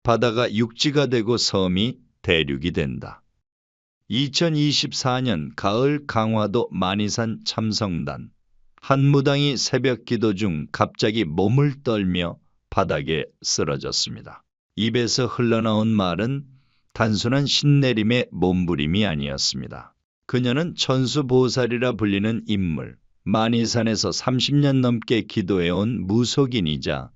바다가 육지가 되고 섬이 대륙이 된다. 2024년 가을 강화도 만이산 참성단. 한 무당이 새벽 기도 중 갑자기 몸을 떨며 바닥에 쓰러졌습니다. 입에서 흘러나온 말은 단순한 신내림의 몸부림이 아니었습니다. 그녀는 천수보살이라 불리는 인물, 만이산에서 30년 넘게 기도해온 무속인이자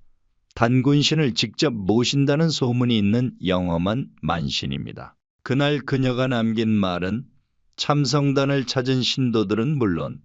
단군신을 직접 모신다는 소문이 있는 영험한 만신입니다. 그날 그녀가 남긴 말은 참성단을 찾은 신도들은 물론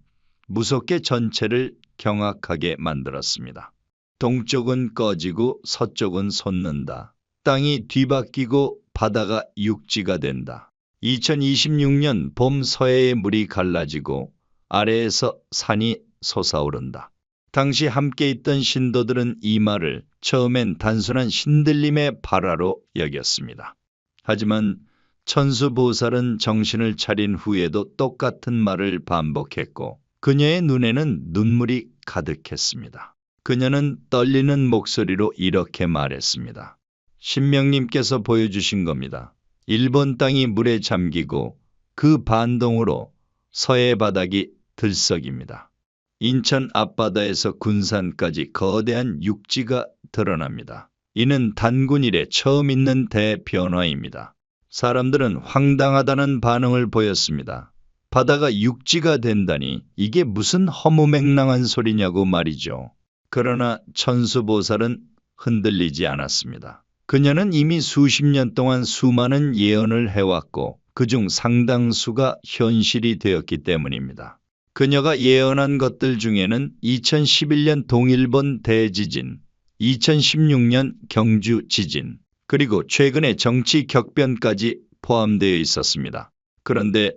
무섭게 전체를 경악하게 만들었습니다. 동쪽은 꺼지고 서쪽은 솟는다. 땅이 뒤바뀌고 바다가 육지가 된다. 2026년 봄 서해의 물이 갈라지고 아래에서 산이 솟아오른다. 당시 함께 있던 신도들은 이 말을 처음엔 단순한 신들림의 발화로 여겼습니다. 하지만 천수보살은 정신을 차린 후에도 똑같은 말을 반복했고 그녀의 눈에는 눈물이 가득했습니다. 그녀는 떨리는 목소리로 이렇게 말했습니다. 신명님께서 보여주신 겁니다. 일본 땅이 물에 잠기고 그 반동으로 서해 바닥이 들썩입니다. 인천 앞바다에서 군산까지 거대한 육지가 드러납니다. 이는 단군 이래 처음 있는 대변화입니다. 사람들은 황당하다는 반응을 보였습니다. 바다가 육지가 된다니 이게 무슨 허무맹랑한 소리냐고 말이죠. 그러나 천수보살은 흔들리지 않았습니다. 그녀는 이미 수십 년 동안 수많은 예언을 해왔고 그중 상당수가 현실이 되었기 때문입니다. 그녀가 예언한 것들 중에는 2011년 동일본 대지진, 2016년 경주 지진, 그리고 최근의 정치 격변까지 포함되어 있었습니다. 그런데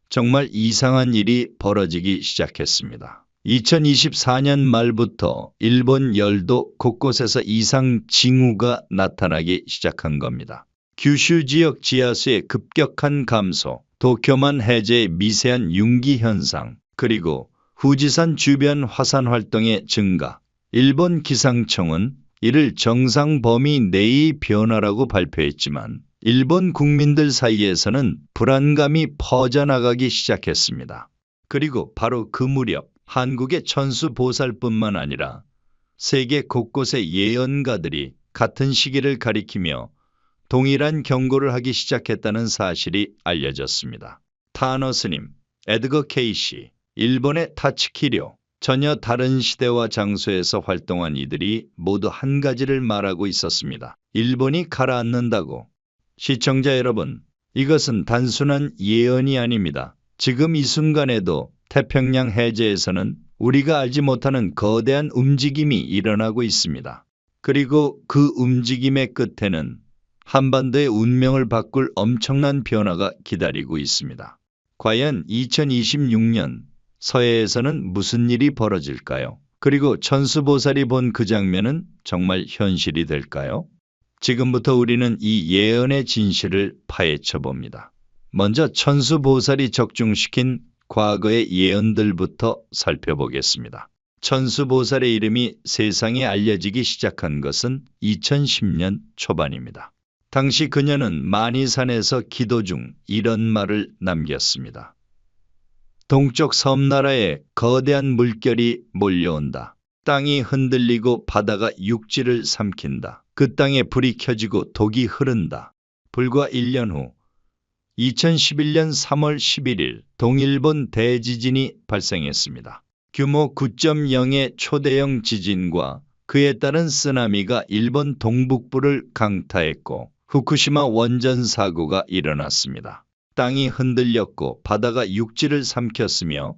정말 이상한 일이 벌어지기 시작했습니다. 2024년 말부터 일본 열도 곳곳에서 이상 징후가 나타나기 시작한 겁니다. 규슈 지역 지하수의 급격한 감소, 도쿄만 해제의 미세한 융기 현상, 그리고 후지산 주변 화산 활동의 증가. 일본 기상청은 이를 정상 범위 내의 변화라고 발표했지만 일본 국민들 사이에서는 불안감이 퍼져나가기 시작했습니다. 그리고 바로 그 무렵 한국의 천수보살뿐만 아니라 세계 곳곳의 예언가들이 같은 시기를 가리키며 동일한 경고를 하기 시작했다는 사실이 알려졌습니다. 타너 스님, 에드거 케이시, 일본의 타츠키료, 전혀 다른 시대와 장소에서 활동한 이들이 모두 한 가지를 말하고 있었습니다. 일본이 가라앉는다고. 시청자 여러분, 이것은 단순한 예언이 아닙니다. 지금 이 순간에도 태평양 해제에서는 우리가 알지 못하는 거대한 움직임이 일어나고 있습니다. 그리고 그 움직임의 끝에는 한반도의 운명을 바꿀 엄청난 변화가 기다리고 있습니다. 과연 2026년 서해에서는 무슨 일이 벌어질까요? 그리고 천수보살이 본 그 장면은 정말 현실이 될까요? 지금부터 우리는 이 예언의 진실을 파헤쳐 봅니다. 먼저 천수보살이 적중시킨 과거의 예언들부터 살펴보겠습니다. 천수보살의 이름이 세상에 알려지기 시작한 것은 2010년 초반입니다. 당시 그녀는 만이산에서 기도 중 이런 말을 남겼습니다. 동쪽 섬나라에 거대한 물결이 몰려온다. 땅이 흔들리고 바다가 육지를 삼킨다. 그 땅에 불이 켜지고 독이 흐른다. 불과 1년 후 2011년 3월 11일 동일본 대지진이 발생했습니다. 규모 9.0의 초대형 지진과 그에 따른 쓰나미가 일본 동북부를 강타했고 후쿠시마 원전 사고가 일어났습니다. 땅이 흔들렸고 바다가 육지를 삼켰으며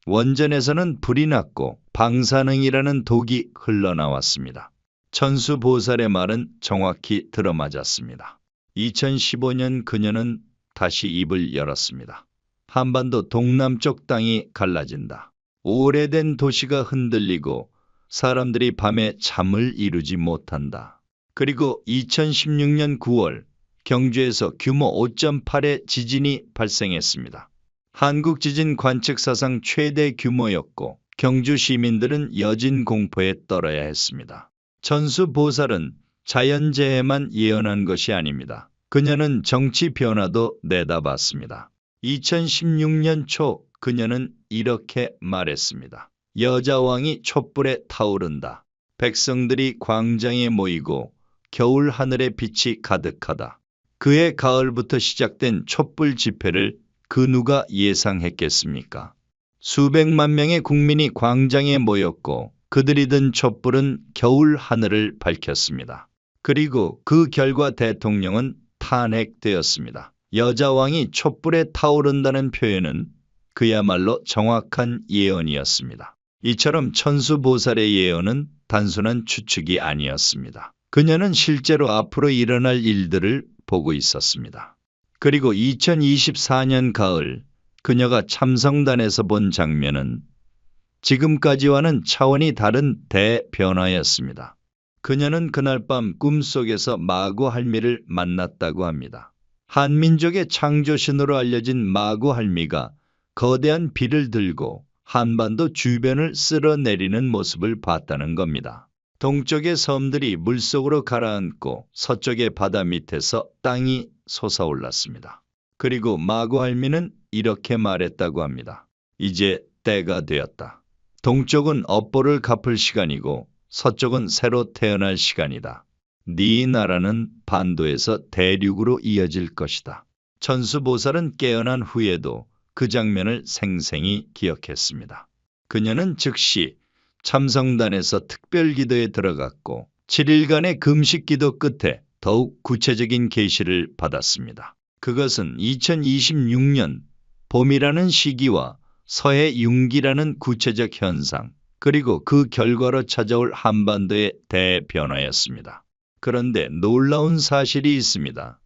원전에서는 불이 났고 방사능이라는 독이 흘러나왔습니다. 천수보살의 말은 정확히 들어맞았습니다. 2015년 그녀는 다시 입을 열었습니다. 한반도 동남쪽 땅이 갈라진다. 오래된 도시가 흔들리고 사람들이 밤에 잠을 이루지 못한다. 그리고 2016년 9월 경주에서 규모 5.8의 지진이 발생했습니다. 한국 지진 관측 사상 최대 규모였고 경주 시민들은 여진 공포에 떨어야 했습니다. 천수보살은 자연재해만 예언한 것이 아닙니다. 그녀는 정치 변화도 내다봤습니다. 2016년 초 그녀는 이렇게 말했습니다. 여자왕이 촛불에 타오른다. 백성들이 광장에 모이고 겨울 하늘에 빛이 가득하다. 그해 가을부터 시작된 촛불 집회를 그 누가 예상했겠습니까? 수백만 명의 국민이 광장에 모였고 그들이 든 촛불은 겨울 하늘을 밝혔습니다. 그리고 그 결과 대통령은 탄핵되었습니다. 여자왕이 촛불에 타오른다는 표현은 그야말로 정확한 예언이었습니다. 이처럼 천수보살의 예언은 단순한 추측이 아니었습니다. 그녀는 실제로 앞으로 일어날 일들을 보고 있었습니다. 그리고 2024년 가을 그녀가 참성단에서 본 장면은 지금까지와는 차원이 다른 대변화였습니다. 그녀는 그날 밤 꿈속에서 마구 할미를 만났다고 합니다. 한민족의 창조신으로 알려진 마구 할미가 거대한 비를 들고 한반도 주변을 쓸어내리는 모습을 봤다는 겁니다. 동쪽의 섬들이 물속으로 가라앉고 서쪽의 바다 밑에서 땅이 솟아올랐습니다. 그리고 마구 할미는 이렇게 말했다고 합니다. 이제 때가 되었다. 동쪽은 업보를 갚을 시간이고 서쪽은 새로 태어날 시간이다. 네 나라는 반도에서 대륙으로 이어질 것이다. 천수보살은 깨어난 후에도 그 장면을 생생히 기억했습니다. 그녀는 즉시 참성단에서 특별기도에 들어갔고 7일간의 금식기도 끝에 더욱 구체적인 계시를 받았습니다. 그것은 2026년 봄이라는 시기와 서해 융기라는 구체적 현상, 그리고 그 결과로 찾아올 한반도의 대변화였습니다. 그런데 놀라운 사실이 있습니다.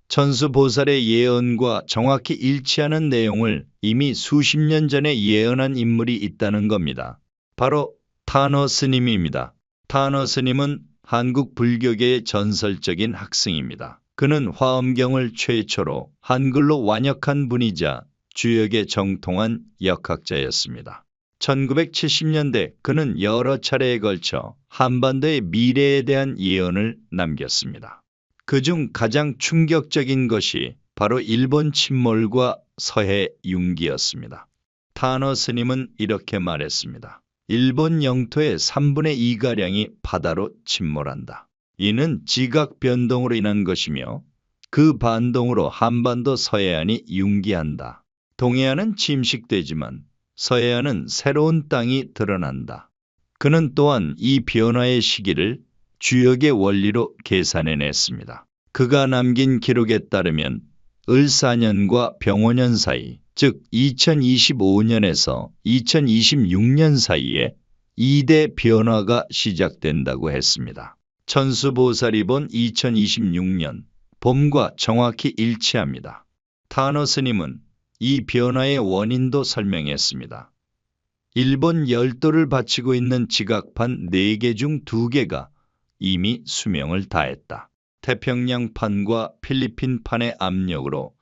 천수보살의 예언과 정확히 일치하는 내용을 이미 수십 년 전에 예언한 인물이 있다는 겁니다. 바로 타너 스님입니다. 타너 스님은 한국 불교계의 전설적인 학승입니다. 그는 화엄경을 최초로 한글로 완역한 분이자 주역에 정통한 역학자였습니다. 1970년대 그는 여러 차례에 걸쳐 한반도의 미래에 대한 예언을 남겼습니다. 그중 가장 충격적인 것이 바로 일본 침몰과 서해 융기였습니다. 타너 스님은 이렇게 말했습니다. 일본 영토의 3분의 2가량이 바다로 침몰한다. 이는 지각 변동으로 인한 것이며 그 반동으로 한반도 서해안이 융기한다. 동해안은 침식되지만 서해안은 새로운 땅이 드러난다. 그는 또한 이 변화의 시기를 주역의 원리로 계산해냈습니다. 그가 남긴 기록에 따르면 을사년과 병오년 사이, 즉 2025년에서 2026년 사이에 2대 변화가 시작된다고 했습니다. 천수보살이 본 2026년 봄과 정확히 일치합니다. 타너 스님은 이 변화의 원인도 설명했습니다. 일본 열도를 받치고 있는 지각판 4개 중 2개가 이미 수명을 다했다. 태평양판과 필리핀판의 압력으로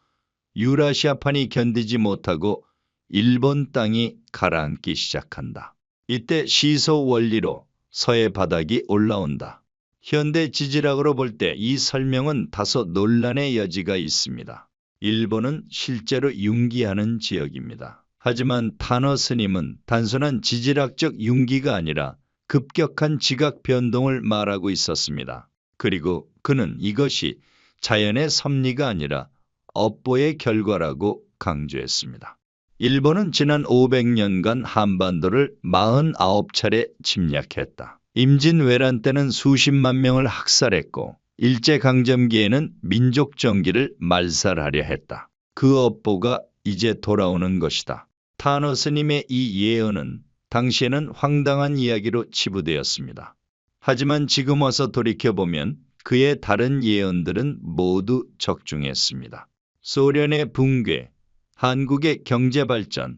유라시아판이 견디지 못하고 일본 땅이 가라앉기 시작한다. 이때 시소 원리로 서해 바닥이 올라온다. 현대 지질학으로 볼 때 이 설명은 다소 논란의 여지가 있습니다. 일본은 실제로 융기하는 지역입니다. 하지만 타너 스님은 단순한 지질학적 융기가 아니라 급격한 지각 변동을 말하고 있었습니다. 그리고 그는 이것이 자연의 섭리가 아니라 업보의 결과라고 강조했습니다. 일본은 지난 500년간 한반도를 49차례 침략했다. 임진왜란 때는 수십만 명을 학살했고 일제강점기에는 민족 정기를 말살하려 했다. 그 업보가 이제 돌아오는 것이다. 타너 스님의 이 예언은 당시에는 황당한 이야기로 치부되었습니다. 하지만 지금 와서 돌이켜보면 그의 다른 예언들은 모두 적중했습니다. 소련의 붕괴, 한국의 경제발전,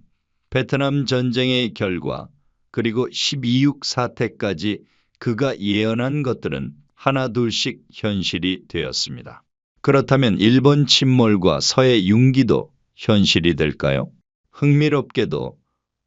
베트남 전쟁의 결과, 그리고 12.6 사태까지 그가 예언한 것들은 하나둘씩 현실이 되었습니다. 그렇다면 일본 침몰과 서해 융기도 현실이 될까요? 흥미롭게도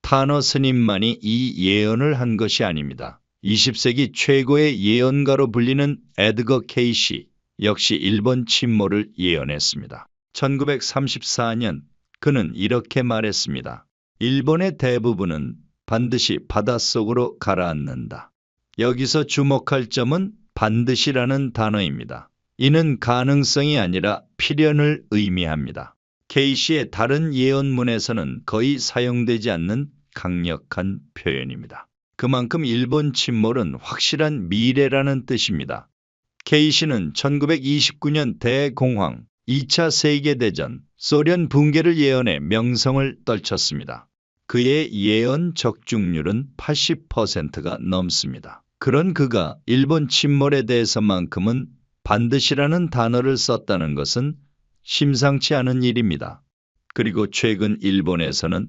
타너 스님만이 이 예언을 한 것이 아닙니다. 20세기 최고의 예언가로 불리는 에드거 케이시 역시 일본 침몰을 예언했습니다. 1934년 그는 이렇게 말했습니다. 일본의 대부분은 반드시 바닷속으로 가라앉는다. 여기서 주목할 점은 반드시라는 단어입니다. 이는 가능성이 아니라 필연을 의미합니다. 케이시의 다른 예언문에서는 거의 사용되지 않는 강력한 표현입니다. 그만큼 일본 침몰은 확실한 미래라는 뜻입니다. 케이시는 1929년 대공황, 2차 세계대전, 소련 붕괴를 예언해 명성을 떨쳤습니다. 그의 예언 적중률은 80%가 넘습니다. 그런 그가 일본 침몰에 대해서만큼은 반드시라는 단어를 썼다는 것은 심상치 않은 일입니다. 그리고 최근 일본에서는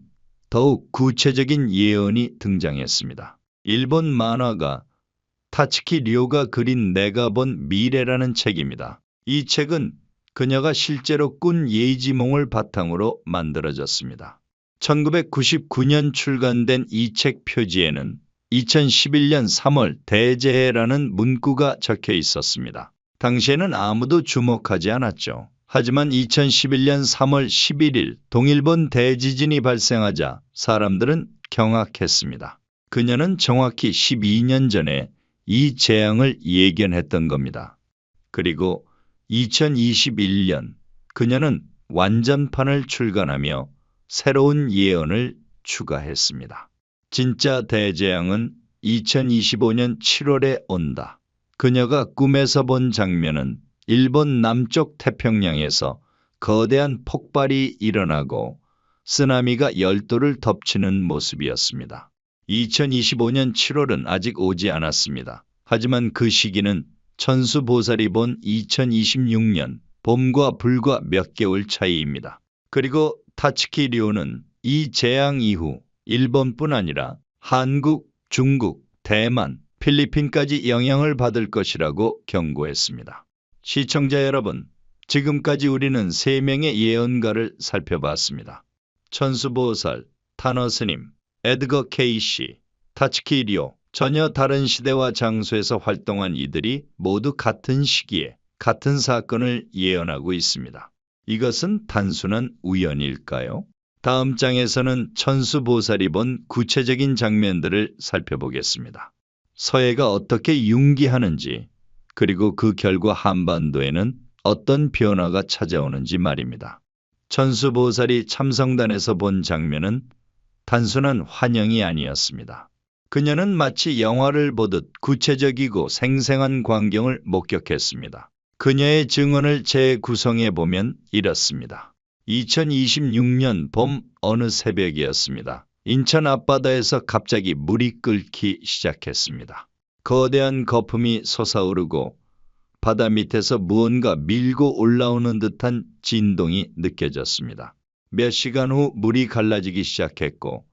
더욱 구체적인 예언이 등장했습니다. 일본 만화가 타츠키 료가 그린 내가 본 미래라는 책입니다. 이 책은 그녀가 실제로 꾼 예지몽을 바탕으로 만들어졌습니다. 1999년 출간된 이 책 표지에는 2011년 3월 대재해라는 문구가 적혀 있었습니다. 당시에는 아무도 주목하지 않았죠. 하지만 2011년 3월 11일 동일본 대지진이 발생하자 사람들은 경악했습니다. 그녀는 정확히 12년 전에 이 재앙을 예견했던 겁니다. 그리고 2021년 그녀는 완전판을 출간하며 새로운 예언을 추가했습니다. 진짜 대재앙은 2025년 7월에 온다. 그녀가 꿈에서 본 장면은 일본 남쪽 태평양에서 거대한 폭발이 일어나고 쓰나미가 열도를 덮치는 모습이었습니다. 2025년 7월은 아직 오지 않았습니다. 하지만 그 시기는 천수보살이 본 2026년 봄과 불과 몇 개월 차이입니다. 그리고 타츠키 료는 이 재앙 이후 일본뿐 아니라 한국, 중국, 대만, 필리핀까지 영향을 받을 것이라고 경고했습니다. 시청자 여러분, 지금까지 우리는 3명의 예언가를 살펴봤습니다. 천수보살, 타너스님, 에드거 케이시, 타츠키 료. 전혀 다른 시대와 장소에서 활동한 이들이 모두 같은 시기에 같은 사건을 예언하고 있습니다. 이것은 단순한 우연일까요? 다음 장에서는 천수보살이 본 구체적인 장면들을 살펴보겠습니다. 서해가 어떻게 융기하는지, 그리고 그 결과 한반도에는 어떤 변화가 찾아오는지 말입니다. 천수보살이 참성단에서 본 장면은 단순한 환영이 아니었습니다. 그녀는 마치 영화를 보듯 구체적이고 생생한 광경을 목격했습니다. 그녀의 증언을 재구성해 보면 이렇습니다. 2026년 봄 어느 새벽이었습니다. 인천 앞바다에서 갑자기 물이 끓기 시작했습니다. 거대한 거품이 솟아오르고 바다 밑에서 무언가 밀고 올라오는 듯한 진동이 느껴졌습니다. 몇 시간 후 물이 갈라지기 시작했고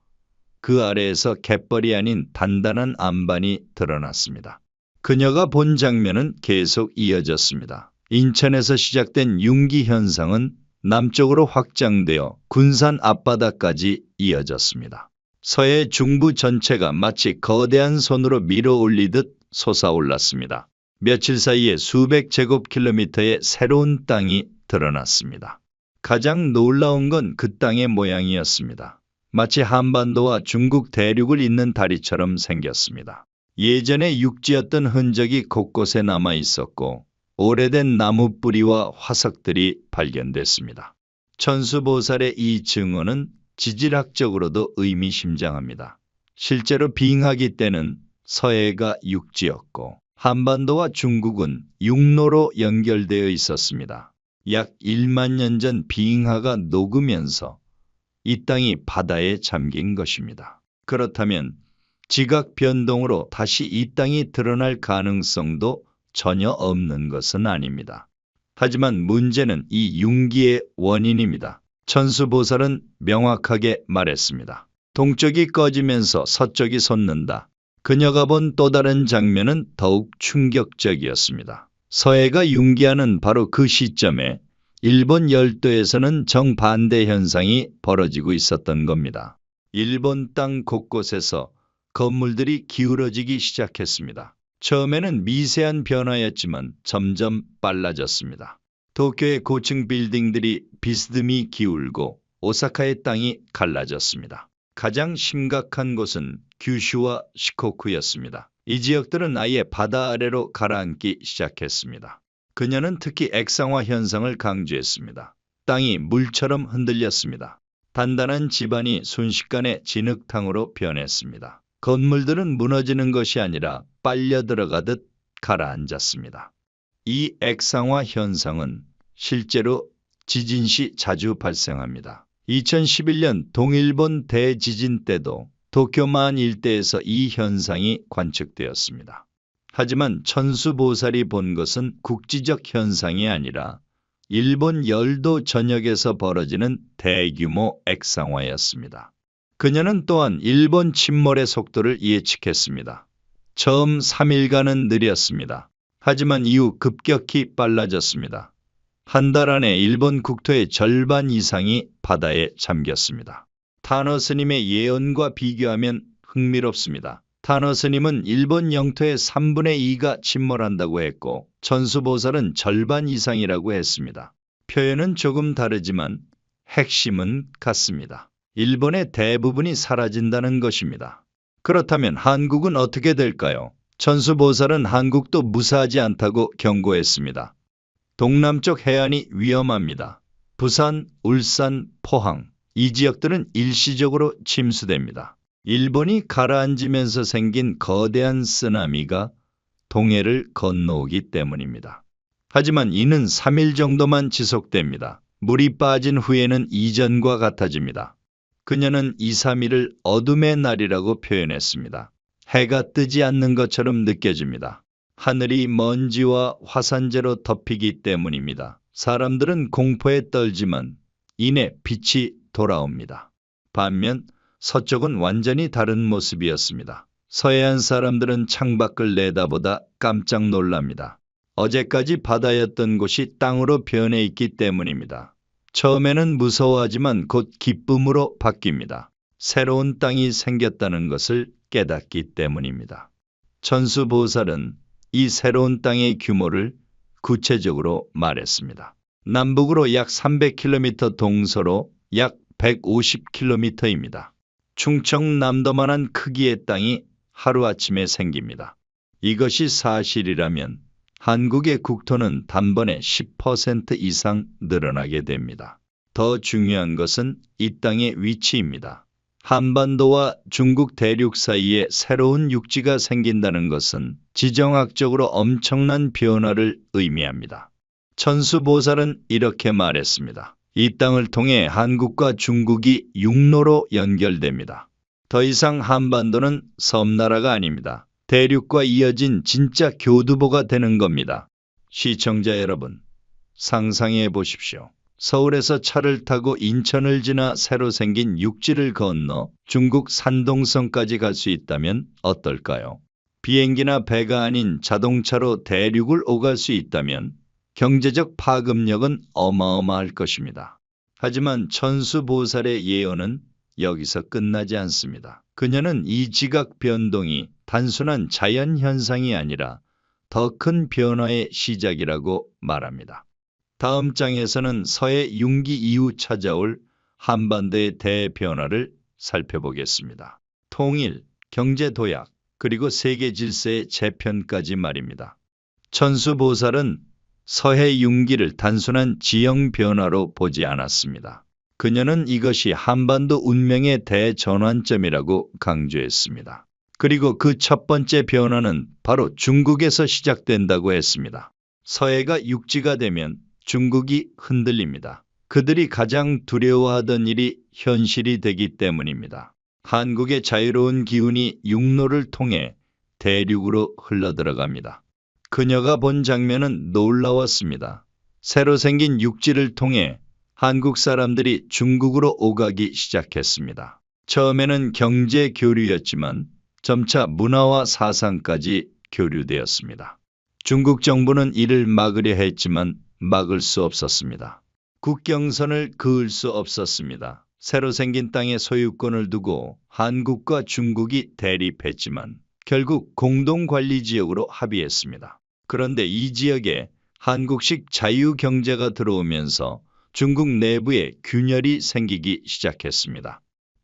그 아래에서 갯벌이 아닌 단단한 안반이 드러났습니다. 그녀가 본 장면은 계속 이어졌습니다. 인천에서 시작된 융기 현상은 남쪽으로 확장되어 군산 앞바다까지 이어졌습니다. 서해 중부 전체가 마치 거대한 손으로 밀어 올리듯 솟아올랐습니다. 며칠 사이에 수백 제곱킬로미터의 새로운 땅이 드러났습니다. 가장 놀라운 건 그 땅의 모양이었습니다. 마치 한반도와 중국 대륙을 잇는 다리처럼 생겼습니다. 예전에 육지였던 흔적이 곳곳에 남아 있었고 오래된 나무 뿌리와 화석들이 발견됐습니다. 천수보살의 이 증언은 지질학적으로도 의미심장합니다. 실제로 빙하기 때는 서해가 육지였고 한반도와 중국은 육로로 연결되어 있었습니다. 약 1만 년 전 빙하가 녹으면서 이 땅이 바다에 잠긴 것입니다. 그렇다면 지각 변동으로 다시 이 땅이 드러날 가능성도 전혀 없는 것은 아닙니다. 하지만 문제는 이 융기의 원인입니다. 천수보살은 명확하게 말했습니다. 동쪽이 꺼지면서 서쪽이 솟는다. 그녀가 본 또 다른 장면은 더욱 충격적이었습니다. 서해가 융기하는 바로 그 시점에 일본 열도에서는 정반대 현상이 벌어지고 있었던 겁니다. 일본 땅 곳곳에서 건물들이 기울어지기 시작했습니다. 처음에는 미세한 변화였지만 점점 빨라졌습니다. 도쿄의 고층 빌딩들이 비스듬히 기울고 오사카의 땅이 갈라졌습니다. 가장 심각한 곳은 규슈와 시코쿠였습니다. 이 지역들은 아예 바다 아래로 가라앉기 시작했습니다. 그녀는 특히 액상화 현상을 강조했습니다. 땅이 물처럼 흔들렸습니다. 단단한 지반이 순식간에 진흙탕으로 변했습니다. 건물들은 무너지는 것이 아니라 빨려 들어가듯 가라앉았습니다. 이 액상화 현상은 실제로 지진 시 자주 발생합니다. 2011년 동일본 대지진 때도 도쿄만 일대에서 이 현상이 관측되었습니다. 하지만 천수보살이 본 것은 국지적 현상이 아니라 일본 열도 전역에서 벌어지는 대규모 액상화였습니다. 그녀는 또한 일본 침몰의 속도를 예측했습니다. 처음 3일간은 느렸습니다. 하지만 이후 급격히 빨라졌습니다. 한 달 안에 일본 국토의 절반 이상이 바다에 잠겼습니다. 타너 스님의 예언과 비교하면 흥미롭습니다. 타너 스님은 일본 영토의 3분의 2가 침몰한다고 했고 천수보살은 절반 이상이라고 했습니다. 표현은 조금 다르지만 핵심은 같습니다. 일본의 대부분이 사라진다는 것입니다. 그렇다면 한국은 어떻게 될까요? 천수보살은 한국도 무사하지 않다고 경고했습니다. 동남쪽 해안이 위험합니다. 부산, 울산, 포항, 이 지역들은 일시적으로 침수됩니다. 일본이 가라앉으면서 생긴 거대한 쓰나미가 동해를 건너오기 때문입니다. 하지만 이는 3일 정도만 지속됩니다. 물이 빠진 후에는 이전과 같아집니다. 그녀는 2, 3일을 어둠의 날이라고 표현했습니다. 해가 뜨지 않는 것처럼 느껴집니다. 하늘이 먼지와 화산재로 덮이기 때문입니다. 사람들은 공포에 떨지만 이내 빛이 돌아옵니다. 반면 서쪽은 완전히 다른 모습이었습니다. 서해안 사람들은 창밖을 내다보다 깜짝 놀랍니다. 어제까지 바다였던 곳이 땅으로 변해 있기 때문입니다. 처음에는 무서워하지만 곧 기쁨으로 바뀝니다. 새로운 땅이 생겼다는 것을 깨닫기 때문입니다. 천수보살은 이 새로운 땅의 규모를 구체적으로 말했습니다. 남북으로 약 300km 동서로 약 150km입니다. 충청남도만한 크기의 땅이 하루아침에 생깁니다. 이것이 사실이라면 한국의 국토는 단번에 10% 이상 늘어나게 됩니다. 더 중요한 것은 이 땅의 위치입니다. 한반도와 중국 대륙 사이에 새로운 육지가 생긴다는 것은 지정학적으로 엄청난 변화를 의미합니다. 천수보살은 이렇게 말했습니다. 이 땅을 통해 한국과 중국이 육로로 연결됩니다. 더 이상 한반도는 섬나라가 아닙니다. 대륙과 이어진 진짜 교두보가 되는 겁니다. 시청자 여러분, 상상해 보십시오. 서울에서 차를 타고 인천을 지나 새로 생긴 육지를 건너 중국 산동성까지 갈 수 있다면 어떨까요? 비행기나 배가 아닌 자동차로 대륙을 오갈 수 있다면 경제적 파급력은 어마어마할 것입니다. 하지만 천수보살의 예언은 여기서 끝나지 않습니다. 그녀는 이 지각 변동이 단순한 자연현상이 아니라 더 큰 변화의 시작이라고 말합니다. 다음 장에서는 서해 융기 이후 찾아올 한반도의 대변화를 살펴보겠습니다. 통일, 경제도약, 그리고 세계 질서의 재편까지 말입니다. 천수보살은 서해 융기를 단순한 지형 변화로 보지 않았습니다. 그녀는 이것이 한반도 운명의 대전환점이라고 강조했습니다. 그리고 그 첫 번째 변화는 바로 중국에서 시작된다고 했습니다. 서해가 육지가 되면 중국이 흔들립니다. 그들이 가장 두려워하던 일이 현실이 되기 때문입니다. 한국의 자유로운 기운이 육로를 통해 대륙으로 흘러들어갑니다. 그녀가 본 장면은 놀라웠습니다. 새로 생긴 육지를 통해 한국 사람들이 중국으로 오가기 시작했습니다. 처음에는 경제 교류였지만 점차 문화와 사상까지 교류되었습니다. 중국 정부는 이를 막으려 했지만 막을 수 없었습니다. 국경선을 그을 수 없었습니다. 새로 생긴 땅의 소유권을 두고 한국과 중국이 대립했지만 결국 공동관리지역으로 합의했습니다. 그런데 이 지역에 한국식 자유경제가 들어오면서 중국 내부에 균열이 생기기 시작했습니다.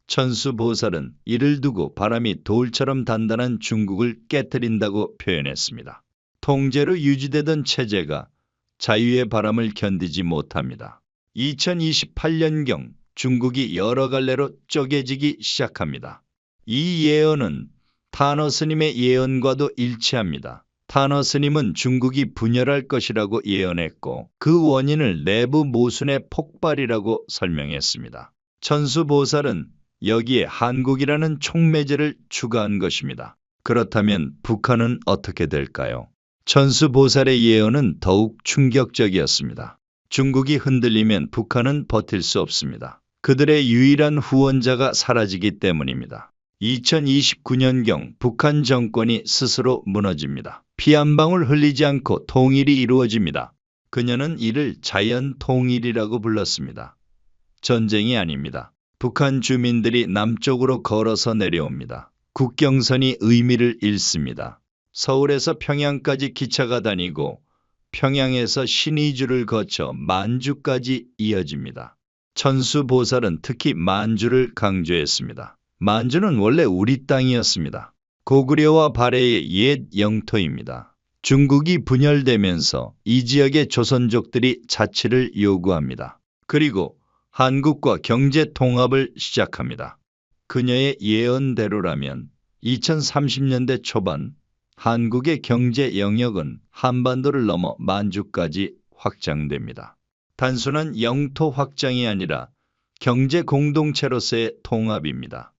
천수보살은 이를 두고 바람이 돌처럼 단단한 중국을 깨트린다고 표현했습니다. 통제로 유지되던 체제가 자유의 바람을 견디지 못합니다. 2028년경 중국이 여러 갈래로 쪼개지기 시작합니다. 이 예언은 타너 스님의 예언과도 일치합니다. 타너 스님은 중국이 분열할 것이라고 예언했고 그 원인을 내부 모순의 폭발이라고 설명했습니다. 천수보살은 여기에 한국이라는 촉매제를 추가한 것입니다. 그렇다면 북한은 어떻게 될까요? 천수보살의 예언은 더욱 충격적이었습니다. 중국이 흔들리면 북한은 버틸 수 없습니다. 그들의 유일한 후원자가 사라지기 때문입니다. 2029년경 북한 정권이 스스로 무너집니다. 피 한 방울 흘리지 않고 통일이 이루어집니다. 그녀는 이를 자연 통일이라고 불렀습니다. 전쟁이 아닙니다. 북한 주민들이 남쪽으로 걸어서 내려옵니다. 국경선이 의미를 잃습니다. 서울에서 평양까지 기차가 다니고 평양에서 신의주를 거쳐 만주까지 이어집니다. 천수보살은 특히 만주를 강조했습니다. 만주는 원래 우리 땅이었습니다. 고구려와 발해의 옛 영토입니다. 중국이 분열되면서 이 지역의 조선족들이 자치를 요구합니다. 그리고 한국과 경제 통합을 시작합니다. 그녀의 예언대로라면 2030년대 초반 한국의 경제 영역은 한반도를 넘어 만주까지 확장됩니다. 단순한 영토 확장이 아니라 경제 공동체로서의 통합입니다.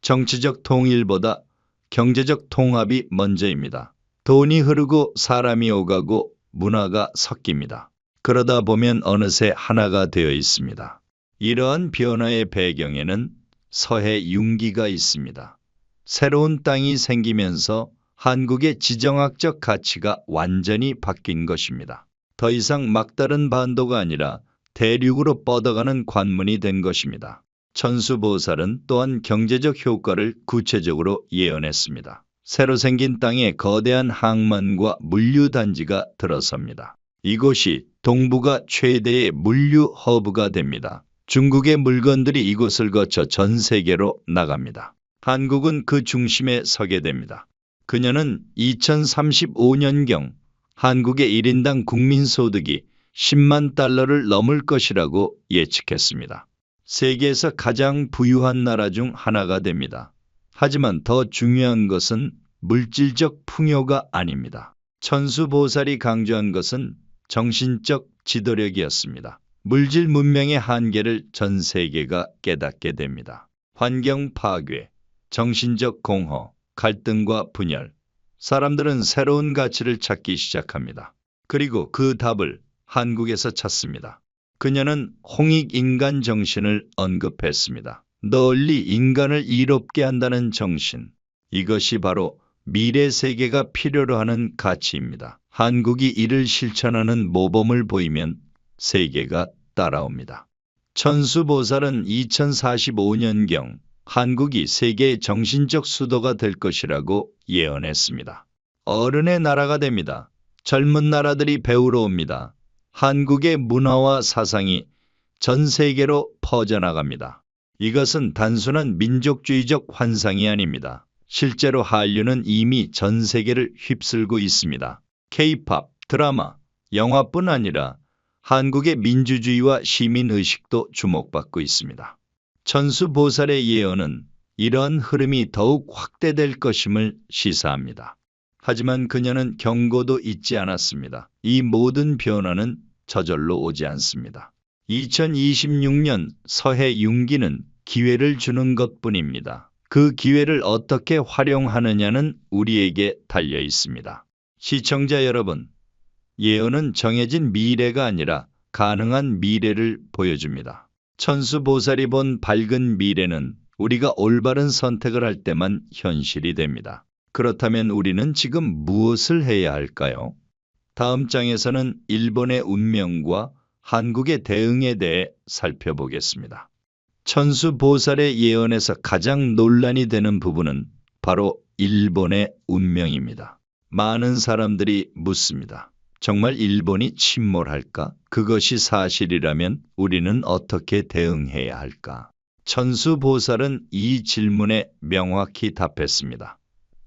정치적 통일보다 경제적 통합이 먼저입니다. 돈이 흐르고 사람이 오가고 문화가 섞입니다. 그러다 보면 어느새 하나가 되어 있습니다. 이러한 변화의 배경에는 서해 융기가 있습니다. 새로운 땅이 생기면서 한국의 지정학적 가치가 완전히 바뀐 것입니다. 더 이상 막다른 반도가 아니라 대륙으로 뻗어가는 관문이 된 것입니다. 천수보살은 또한 경제적 효과를 구체적으로 예언했습니다. 새로 생긴 땅에 거대한 항만과 물류단지가 들어섭니다. 이곳이 동북아 최대의 물류 허브가 됩니다. 중국의 물건들이 이곳을 거쳐 전 세계로 나갑니다. 한국은 그 중심에 서게 됩니다. 그녀는 2035년경 한국의 1인당 국민소득이 10만 달러를 넘을 것이라고 예측했습니다. 세계에서 가장 부유한 나라 중 하나가 됩니다. 하지만 더 중요한 것은 물질적 풍요가 아닙니다. 천수보살이 강조한 것은 정신적 지도력이었습니다. 물질 문명의 한계를 전 세계가 깨닫게 됩니다. 환경 파괴, 정신적 공허, 갈등과 분열. 사람들은 새로운 가치를 찾기 시작합니다. 그리고 그 답을 한국에서 찾습니다. 그녀는 홍익인간 정신을 언급했습니다. 널리 인간을 이롭게 한다는 정신. 이것이 바로 미래 세계가 필요로 하는 가치입니다. 한국이 이를 실천하는 모범을 보이면 세계가 따라옵니다. 천수보살은 2045년경 한국이 세계의 정신적 수도가 될 것이라고 예언했습니다. 어른의 나라가 됩니다. 젊은 나라들이 배우러 옵니다. 한국의 문화와 사상이 전 세계로 퍼져나갑니다. 이것은 단순한 민족주의적 환상이 아닙니다. 실제로 한류는 이미 전 세계를 휩쓸고 있습니다. K-팝, 드라마, 영화뿐 아니라 한국의 민주주의와 시민의식도 주목받고 있습니다. 천수보살의 예언은 이러한 흐름이 더욱 확대될 것임을 시사합니다. 하지만 그녀는 경고도 잊지 않았습니다. 이 모든 변화는 저절로 오지 않습니다. 2026년 서해 융기는 기회를 주는 것뿐입니다. 그 기회를 어떻게 활용하느냐는 우리에게 달려 있습니다. 시청자 여러분, 예언은 정해진 미래가 아니라 가능한 미래를 보여줍니다. 천수보살이 본 밝은 미래는 우리가 올바른 선택을 할 때만 현실이 됩니다. 그렇다면 우리는 지금 무엇을 해야 할까요? 다음 장에서는 일본의 운명과 한국의 대응에 대해 살펴보겠습니다. 천수보살의 예언에서 가장 논란이 되는 부분은 바로 일본의 운명입니다. 많은 사람들이 묻습니다. 정말 일본이 침몰할까? 그것이 사실이라면 우리는 어떻게 대응해야 할까? 천수보살은 이 질문에 명확히 답했습니다.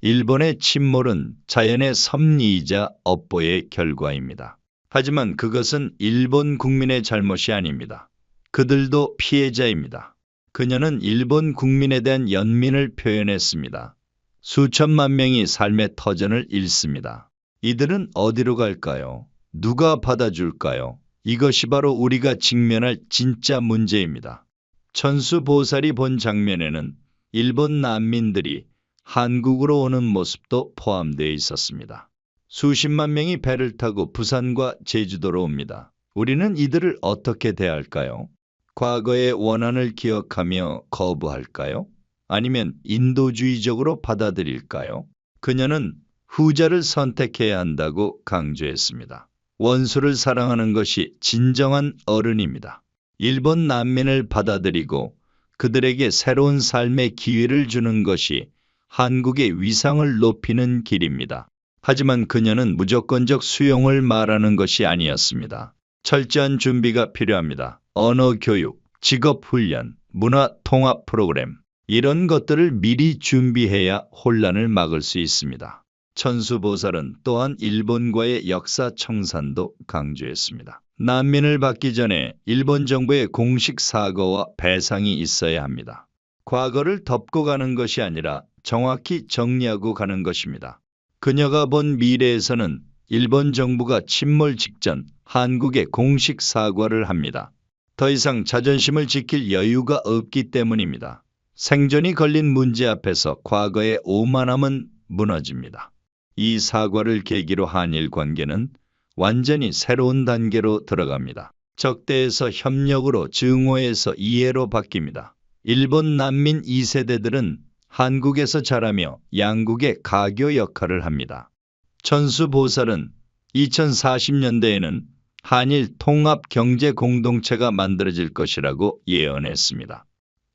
일본의 침몰은 자연의 섭리이자 업보의 결과입니다. 하지만 그것은 일본 국민의 잘못이 아닙니다. 그들도 피해자입니다. 그녀는 일본 국민에 대한 연민을 표현했습니다. 수천만 명이 삶의 터전을 잃습니다. 이들은 어디로 갈까요? 누가 받아줄까요? 이것이 바로 우리가 직면할 진짜 문제입니다. 천수보살이 본 장면에는 일본 난민들이 한국으로 오는 모습도 포함되어 있었습니다. 수십만 명이 배를 타고 부산과 제주도로 옵니다. 우리는 이들을 어떻게 대할까요? 과거의 원한을 기억하며 거부할까요? 아니면 인도주의적으로 받아들일까요? 그녀는 후자를 선택해야 한다고 강조했습니다. 원수를 사랑하는 것이 진정한 어른입니다. 일본 난민을 받아들이고 그들에게 새로운 삶의 기회를 주는 것이 한국의 위상을 높이는 길입니다. 하지만 그녀는 무조건적 수용을 말하는 것이 아니었습니다. 철저한 준비가 필요합니다. 언어 교육, 직업 훈련, 문화 통합 프로그램, 이런 것들을 미리 준비해야 혼란을 막을 수 있습니다. 천수보살은 또한 일본과의 역사 청산도 강조했습니다. 난민을 받기 전에 일본 정부의 공식 사과와 배상이 있어야 합니다. 과거를 덮고 가는 것이 아니라 정확히 정리하고 가는 것입니다. 그녀가 본 미래에서는 일본 정부가 침몰 직전 한국에 공식 사과를 합니다. 더 이상 자존심을 지킬 여유가 없기 때문입니다. 생존이 걸린 문제 앞에서 과거의 오만함은 무너집니다. 이 사과를 계기로 한일 관계는 완전히 새로운 단계로 들어갑니다. 적대에서 협력으로, 증오에서 이해로 바뀝니다. 일본 난민 2세대들은 한국에서 자라며 양국의 가교 역할을 합니다. 천수보살은 2040년대에는 한일 통합 경제 공동체가 만들어질 것이라고 예언했습니다.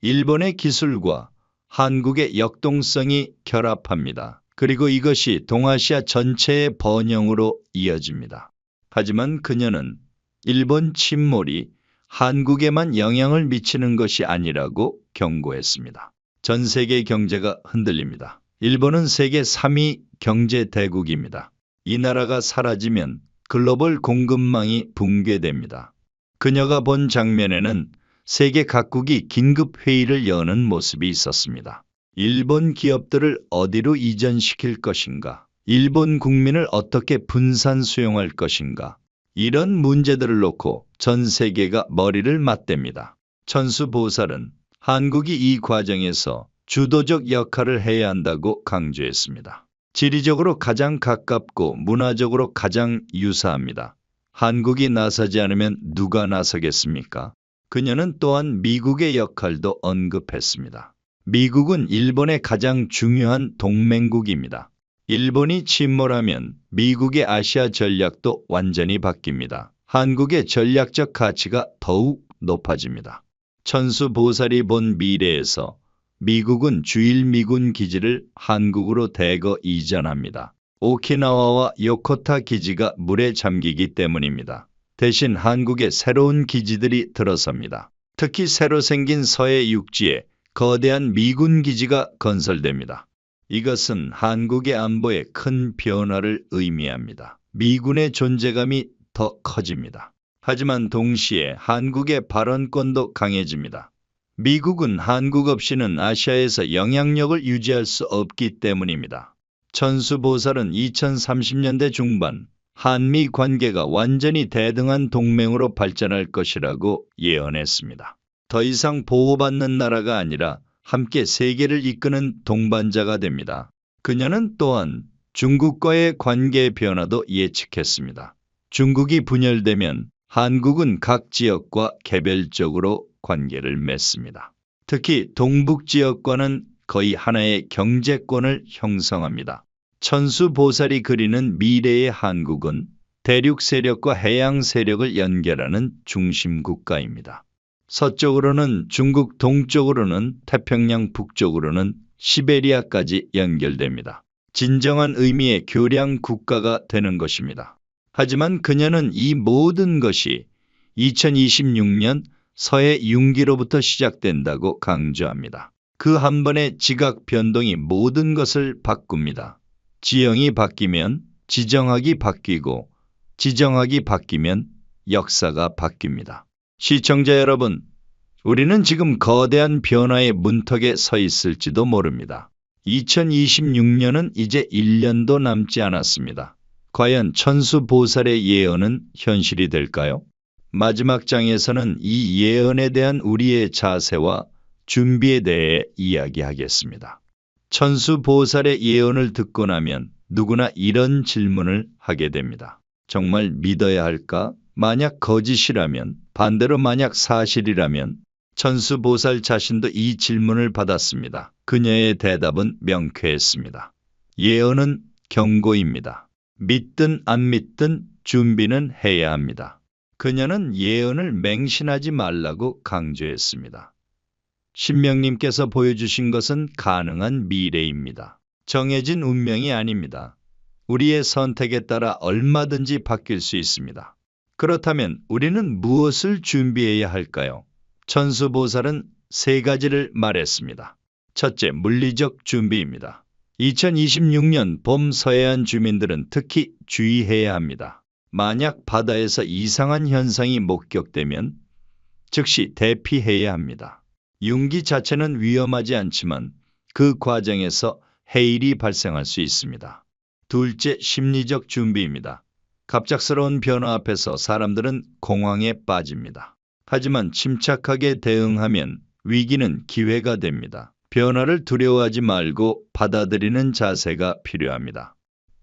일본의 기술과 한국의 역동성이 결합합니다. 그리고 이것이 동아시아 전체의 번영으로 이어집니다. 하지만 그녀는 일본 침몰이 한국에만 영향을 미치는 것이 아니라고 경고했습니다. 전 세계 경제가 흔들립니다. 일본은 세계 3위 경제 대국입니다. 이 나라가 사라지면 글로벌 공급망이 붕괴됩니다. 그녀가 본 장면에는 세계 각국이 긴급 회의를 여는 모습이 있었습니다. 일본 기업들을 어디로 이전시킬 것인가? 일본 국민을 어떻게 분산 수용할 것인가? 이런 문제들을 놓고 전 세계가 머리를 맞댑니다. 천수보살은 한국이 이 과정에서 주도적 역할을 해야 한다고 강조했습니다. 지리적으로 가장 가깝고 문화적으로 가장 유사합니다. 한국이 나서지 않으면 누가 나서겠습니까? 그녀는 또한 미국의 역할도 언급했습니다. 미국은 일본의 가장 중요한 동맹국입니다. 일본이 침몰하면 미국의 아시아 전략도 완전히 바뀝니다. 한국의 전략적 가치가 더욱 높아집니다. 천수보살이 본 미래에서 미국은 주일미군 기지를 한국으로 대거 이전합니다. 오키나와와 요코타 기지가 물에 잠기기 때문입니다. 대신 한국에 새로운 기지들이 들어섭니다. 특히 새로 생긴 서해 육지에 거대한 미군 기지가 건설됩니다. 이것은 한국의 안보에 큰 변화를 의미합니다. 미군의 존재감이 더 커집니다. 하지만 동시에 한국의 발언권도 강해집니다. 미국은 한국 없이는 아시아에서 영향력을 유지할 수 없기 때문입니다. 천수보살은 2030년대 중반 한미 관계가 완전히 대등한 동맹으로 발전할 것이라고 예언했습니다. 더 이상 보호받는 나라가 아니라 함께 세계를 이끄는 동반자가 됩니다. 그녀는 또한 중국과의 관계의 변화도 예측했습니다. 중국이 분열되면 한국은 각 지역과 개별적으로 관계를 맺습니다. 특히 동북 지역과는 거의 하나의 경제권을 형성합니다. 천수보살이 그리는 미래의 한국은 대륙 세력과 해양 세력을 연결하는 중심 국가입니다. 서쪽으로는 중국, 동쪽으로는 태평양, 북쪽으로는 시베리아까지 연결됩니다. 진정한 의미의 교량 국가가 되는 것입니다. 하지만 그녀는 이 모든 것이 2026년 서해 융기로부터 시작된다고 강조합니다. 그 한 번의 지각 변동이 모든 것을 바꿉니다. 지형이 바뀌면 지정학이 바뀌고 지정학이 바뀌면 역사가 바뀝니다. 시청자 여러분, 우리는 지금 거대한 변화의 문턱에 서 있을지도 모릅니다. 2026년은 이제 1년도 남지 않았습니다. 과연 천수보살의 예언은 현실이 될까요? 마지막 장에서는 이 예언에 대한 우리의 자세와 준비에 대해 이야기하겠습니다. 천수보살의 예언을 듣고 나면 누구나 이런 질문을 하게 됩니다. 정말 믿어야 할까? 만약 거짓이라면, 반대로 만약 사실이라면, 천수보살 자신도 이 질문을 받았습니다. 그녀의 대답은 명쾌했습니다. 예언은 경고입니다. 믿든 안 믿든 준비는 해야 합니다. 그녀는 예언을 맹신하지 말라고 강조했습니다. 신명님께서 보여주신 것은 가능한 미래입니다. 정해진 운명이 아닙니다. 우리의 선택에 따라 얼마든지 바뀔 수 있습니다. 그렇다면 우리는 무엇을 준비해야 할까요? 천수보살은 3가지를 말했습니다. 첫째, 물리적 준비입니다. 2026년 봄 서해안 주민들은 특히 주의해야 합니다. 만약 바다에서 이상한 현상이 목격되면 즉시 대피해야 합니다. 융기 자체는 위험하지 않지만 그 과정에서 해일이 발생할 수 있습니다. 둘째, 심리적 준비입니다. 갑작스러운 변화 앞에서 사람들은 공황에 빠집니다. 하지만 침착하게 대응하면 위기는 기회가 됩니다. 변화를 두려워하지 말고 받아들이는 자세가 필요합니다.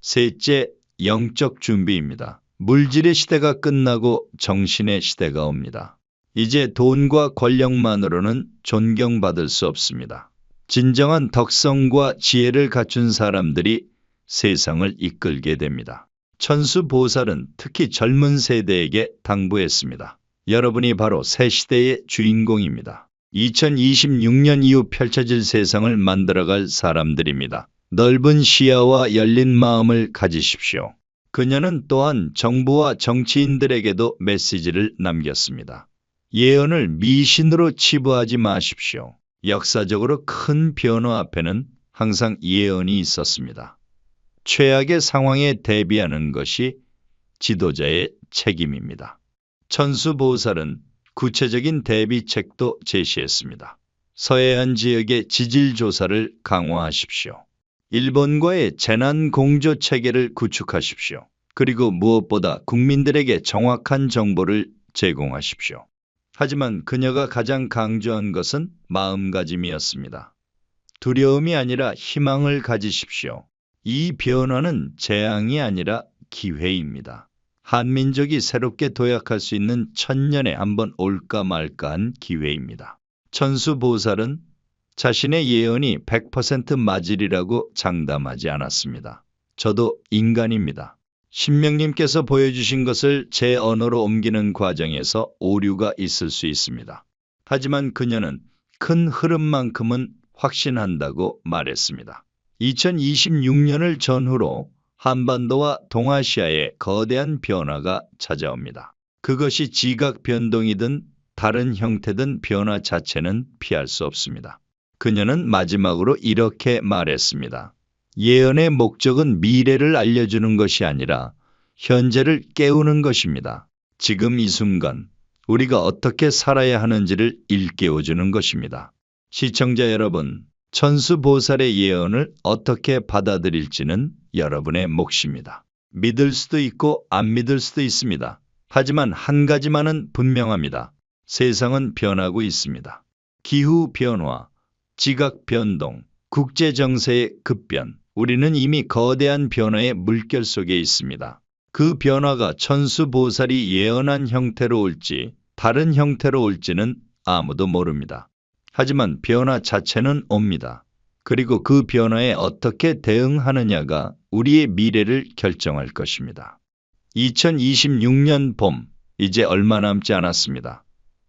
셋째, 영적 준비입니다. 물질의 시대가 끝나고 정신의 시대가 옵니다. 이제 돈과 권력만으로는 존경받을 수 없습니다. 진정한 덕성과 지혜를 갖춘 사람들이 세상을 이끌게 됩니다. 천수보살은 특히 젊은 세대에게 당부했습니다. 여러분이 바로 새 시대의 주인공입니다. 2026년 이후 펼쳐질 세상을 만들어갈 사람들입니다. 넓은 시야와 열린 마음을 가지십시오. 그녀는 또한 정부와 정치인들에게도 메시지를 남겼습니다. 예언을 미신으로 치부하지 마십시오. 역사적으로 큰 변화 앞에는 항상 예언이 있었습니다. 최악의 상황에 대비하는 것이 지도자의 책임입니다. 천수보살은 구체적인 대비책도 제시했습니다. 서해안 지역의 지질 조사를 강화하십시오. 일본과의 재난 공조 체계를 구축하십시오. 그리고 무엇보다 국민들에게 정확한 정보를 제공하십시오. 하지만 그녀가 가장 강조한 것은 마음가짐이었습니다. 두려움이 아니라 희망을 가지십시오. 이 변화는 재앙이 아니라 기회입니다. 한민족이 새롭게 도약할 수 있는 1000년에 한 번 올까 말까한 기회입니다. 천수보살은 자신의 예언이 100% 맞으리라고 장담하지 않았습니다. 저도 인간입니다. 신명님께서 보여주신 것을 제 언어로 옮기는 과정에서 오류가 있을 수 있습니다. 하지만 그녀는 큰 흐름만큼은 확신한다고 말했습니다. 2026년을 전후로 한반도와 동아시아에 거대한 변화가 찾아옵니다. 그것이 지각 변동이든 다른 형태든 변화 자체는 피할 수 없습니다. 그녀는 마지막으로 이렇게 말했습니다. 예언의 목적은 미래를 알려주는 것이 아니라 현재를 깨우는 것입니다. 지금 이 순간 우리가 어떻게 살아야 하는지를 일깨워주는 것입니다. 시청자 여러분, 천수보살의 예언을 어떻게 받아들일지는 여러분의 몫입니다. 믿을 수도 있고 안 믿을 수도 있습니다. 하지만 한 가지만은 분명합니다. 세상은 변하고 있습니다. 기후 변화, 지각 변동, 국제 정세의 급변, 우리는 이미 거대한 변화의 물결 속에 있습니다. 그 변화가 천수보살이 예언한 형태로 올지 다른 형태로 올지는 아무도 모릅니다. 하지만 변화 자체는 옵니다. 그리고 그 변화에 어떻게 대응하느냐가 우리의 미래를 결정할 것입니다. 2026년 봄, 이제 얼마 남지 않았습니다.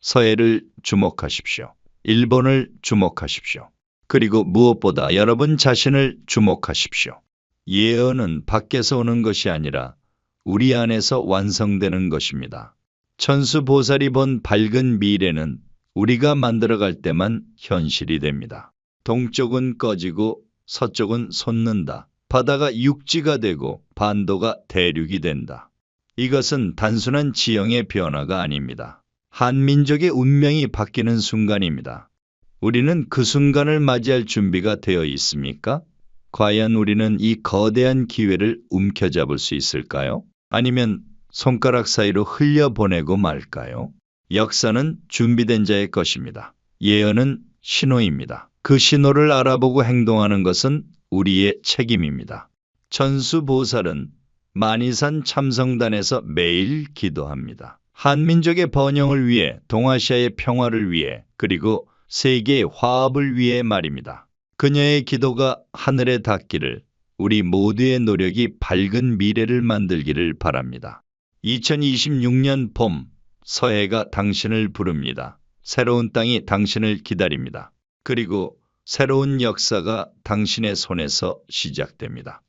서해를 주목하십시오. 일본을 주목하십시오. 그리고 무엇보다 여러분 자신을 주목하십시오. 예언은 밖에서 오는 것이 아니라 우리 안에서 완성되는 것입니다. 천수보살이 본 밝은 미래는 우리가 만들어갈 때만 현실이 됩니다. 동쪽은 꺼지고 서쪽은 솟는다. 바다가 육지가 되고 반도가 대륙이 된다. 이것은 단순한 지형의 변화가 아닙니다. 한민족의 운명이 바뀌는 순간입니다. 우리는 그 순간을 맞이할 준비가 되어 있습니까? 과연 우리는 이 거대한 기회를 움켜잡을 수 있을까요? 아니면 손가락 사이로 흘려보내고 말까요? 역사는 준비된 자의 것입니다. 예언은 신호입니다. 그 신호를 알아보고 행동하는 것은 우리의 책임입니다. 천수보살은 만이산 참성단에서 매일 기도합니다. 한민족의 번영을 위해, 동아시아의 평화를 위해, 그리고 세계의 화합을 위해 말입니다. 그녀의 기도가 하늘에 닿기를, 우리 모두의 노력이 밝은 미래를 만들기를 바랍니다. 2026년 봄, 서해가 당신을 부릅니다. 새로운 땅이 당신을 기다립니다. 그리고 새로운 역사가 당신의 손에서 시작됩니다.